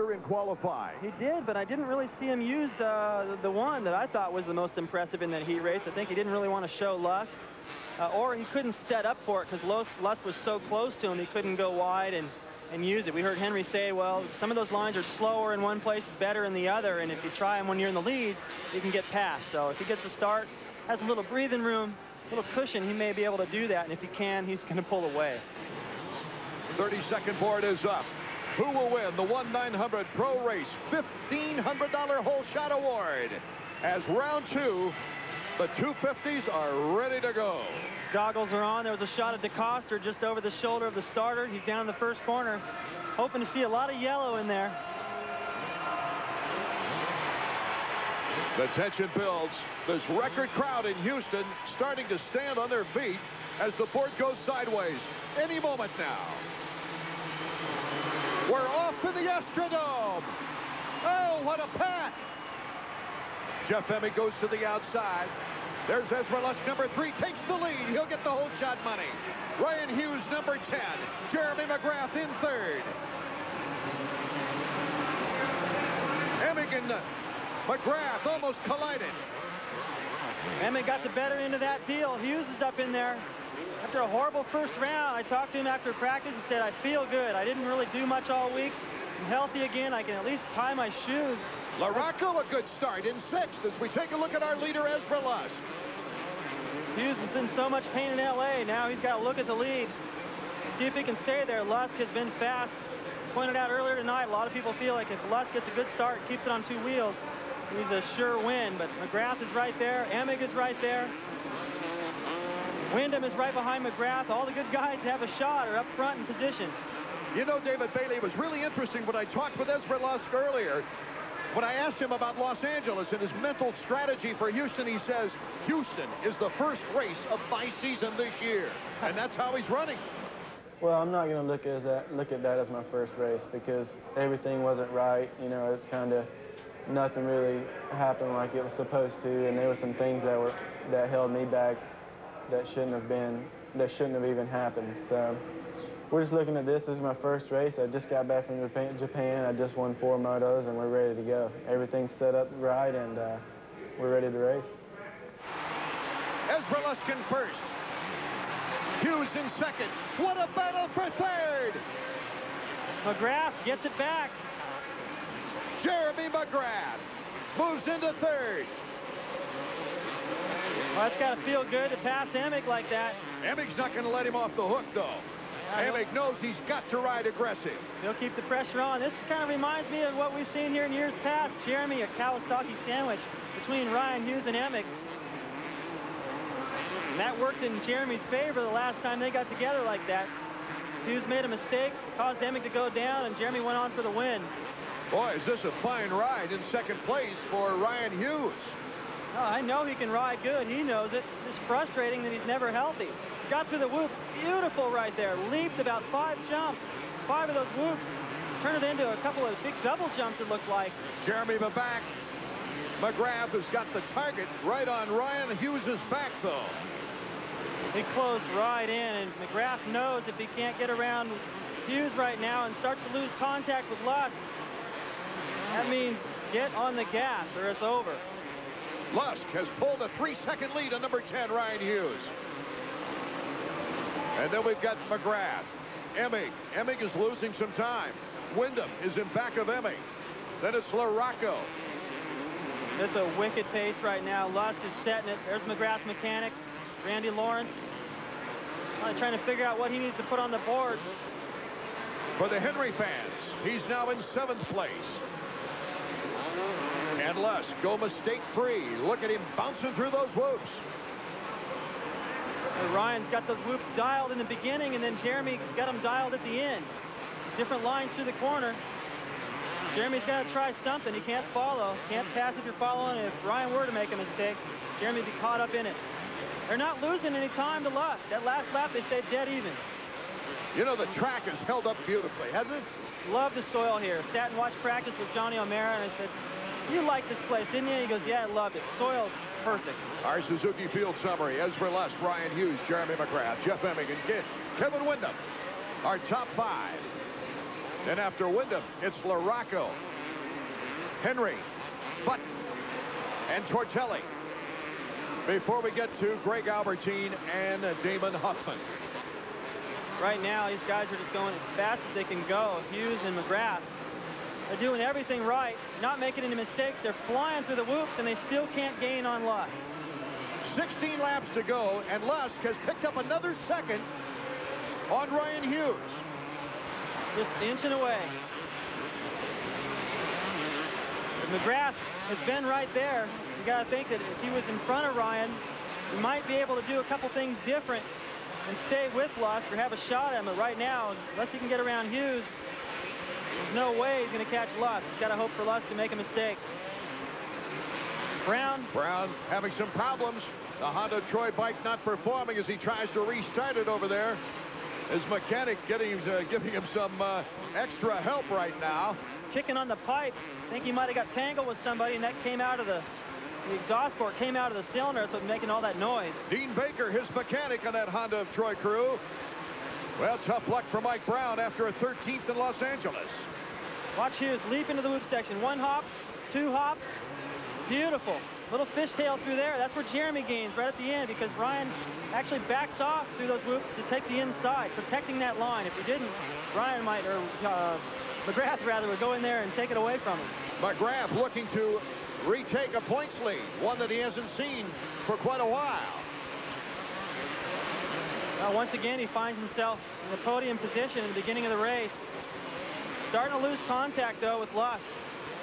here in qualifying. He did, but I didn't really see him use the one that I thought was the most impressive in that heat race. I think he didn't really want to show Lusk, or he couldn't set up for it because Lusk was so close to him he couldn't go wide and use it. We heard Henry say, well, some of those lines are slower in one place, better in the other, and if you try them when you're in the lead, you can get past. So if he gets a start, has a little breathing room, a little cushion, he may be able to do that, and if he can, he's going to pull away. 32nd board is up. Who will win the 1/900 Pro Race $1,500 hole shot award? As round 2, the 250s are ready to go. Goggles are on. There was a shot at DeCoster just over the shoulder of the starter. He's down in the first corner. Hoping to see a lot of yellow in there. The tension builds. This record crowd in Houston starting to stand on their feet as the board goes sideways. Any moment now. We're off to the Astrodome. Oh, what a pack. Jeff Emig goes to the outside. There's Ezra Lusk, number 3, takes the lead. He'll get the whole shot money. Ryan Hughes, number 10. Jeremy McGrath in 3rd. Emig and McGrath almost collided. Emig got the better end of that deal. Hughes is up in there. After a horrible first round, I talked to him after practice and said, I feel good. I didn't really do much all week. I'm healthy again. I can at least tie my shoes. LaRocco, a good start in 6th as we take a look at our leader, Ezra Lusk. Hughes is in so much pain in L.A. Now he's got to look at the lead. See if he can stay there. Lusk has been fast. Pointed out earlier tonight, a lot of people feel like if Lusk gets a good start, keeps it on 2 wheels, he's a sure win. But McGrath is right there. Emig is right there. Wyndham is right behind McGrath. All the good guys have a shot or up front in position. You know, David Bailey, it was really interesting when I talked with Ezra Lusk earlier. When I asked him about Los Angeles and his mental strategy for Houston, he says, Houston is the first race of my season this year. And that's how he's running. Well, I'm not going to look at that as my first race because everything wasn't right. You know, it's kind of nothing really happened like it was supposed to, and there were some things that held me back that shouldn't have even happened. So we're just looking at this as my first race. I just got back from Japan. I just won 4 motos, and we're ready to go. Everything's set up right, and we're ready to race. Ezra Lusk in 1st. Hughes in 2nd. What a battle for 3rd. McGrath gets it back. Jeremy McGrath moves into 3rd. Well, it's got to feel good to pass Emig like that. Emig's not going to let him off the hook, though. Emig knows he's got to ride aggressive. He'll keep the pressure on. This kind of reminds me of what we've seen here in years past. Jeremy, a Kawasaki sandwich between Ryan Hughes and Emig. And that worked in Jeremy's favor the last time they got together like that. Hughes made a mistake, caused Emig to go down, and Jeremy went on for the win. Boy, is this a fine ride in 2nd place for Ryan Hughes. Oh, I know he can ride good. He knows it. It's frustrating that he's never healthy. Got through the whoop. Beautiful right there. Leaped about 5 jumps. 5 of those whoops. Turned it into a couple of big double jumps, it looked like. Jeremy back. McGrath has got the target right on Ryan Hughes' back, though. He closed right in, and McGrath knows if he can't get around Hughes right now and starts to lose contact with Lusk, that means get on the gas or it's over. Lusk has pulled a 3-second lead on number 10, Ryan Hughes. And then we've got McGrath. Emig. Emig is losing some time. Wyndham is in back of Emig. Then it's LaRocco. It's a wicked pace right now. Lusk is setting it. There's McGrath's mechanic, Randy Lawrence. Trying to figure out what he needs to put on the board. For the Henry fans, he's now in 7th place. And Lusk, go mistake-free. Look at him bouncing through those whoops. Ryan's got those whoops dialed in the beginning, and then Jeremy got them dialed at the end. Different lines through the corner. Jeremy's got to try something. He can't follow. Can't pass if you're following. If Ryan were to make a mistake, Jeremy would be caught up in it. They're not losing any time to Lusk. That last lap, they stayed dead even. You know, the track has held up beautifully, hasn't it? Love the soil here. Sat and watched practice with Johnny O'Mara, and I said, you like this place, didn't you? He goes, yeah, I loved it. Soil's perfect. Our Suzuki Field summary: Ezra Lusk, Ryan Hughes, Jeremy McGrath, Jeff Emig, and Kevin Wyndham. Our top 5. Then after Wyndham, it's LaRocco, Henry, Button, and Tortelli. Before we get to Greg Albertine and Damon Huffman. Right now, these guys are just going as fast as they can go. Hughes and McGrath. They're doing everything right, not making any mistakes. They're flying through the whoops, and they still can't gain on Lusk. 16 laps to go, and Lusk has picked up another second on Ryan Hughes. Just inching away. But McGrath has been right there. You got to think that if he was in front of Ryan, he might be able to do a couple things different and stay with Lusk or have a shot at him. But right now, unless he can get around Hughes, there's no way he's going to catch Lusk. He's got to hope for Lusk to make a mistake. Brown having some problems. The Honda Troy bike not performing as he tries to restart it over there. His mechanic giving him some extra help right now. Kicking on the pipe. I think he might have got tangled with somebody, and that came out of the exhaust port, came out of the cylinder, so it's making all that noise. Dean Baker, his mechanic on that Honda of Troy crew. Well, tough luck for Mike Brown after a 13th in Los Angeles. Watch Hughes leap into the whoop section. 1 hop, 2 hops. Beautiful. Little fishtail through there. That's where Jeremy gains right at the end, because Ryan actually backs off through those whoops to take the inside, protecting that line. If he didn't, Ryan might, or McGrath rather, would go in there and take it away from him. McGrath looking to retake a points lead, one that he hasn't seen for quite a while. Now, once again, he finds himself in the podium position in the beginning of the race. Starting to lose contact, though, with Lusk.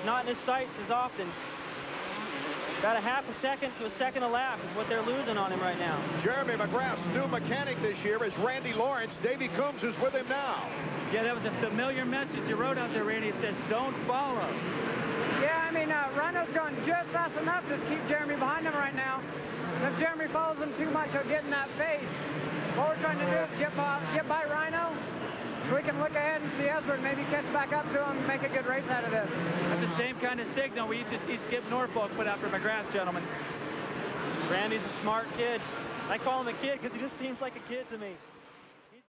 Not in his sights as often. About a half a second to a second a lap is what they're losing on him right now. Jeremy McGrath's new mechanic this year is Randy Lawrence. Davey Coombs is with him now. Yeah, that was a familiar message you wrote out there, Randy. It says, don't follow. Yeah, I mean, Rhino's going just fast enough to keep Jeremy behind him right now. And if Jeremy follows him too much, he'll get in that pace. What we're trying to do is get by Rhino, so we can look ahead and see Esbert, maybe catch back up to him and make a good race out of this. That's the same kind of signal we used to see Skip Norfolk put out for McGrath, gentlemen. Randy's a smart kid. I call him a kid because he just seems like a kid to me.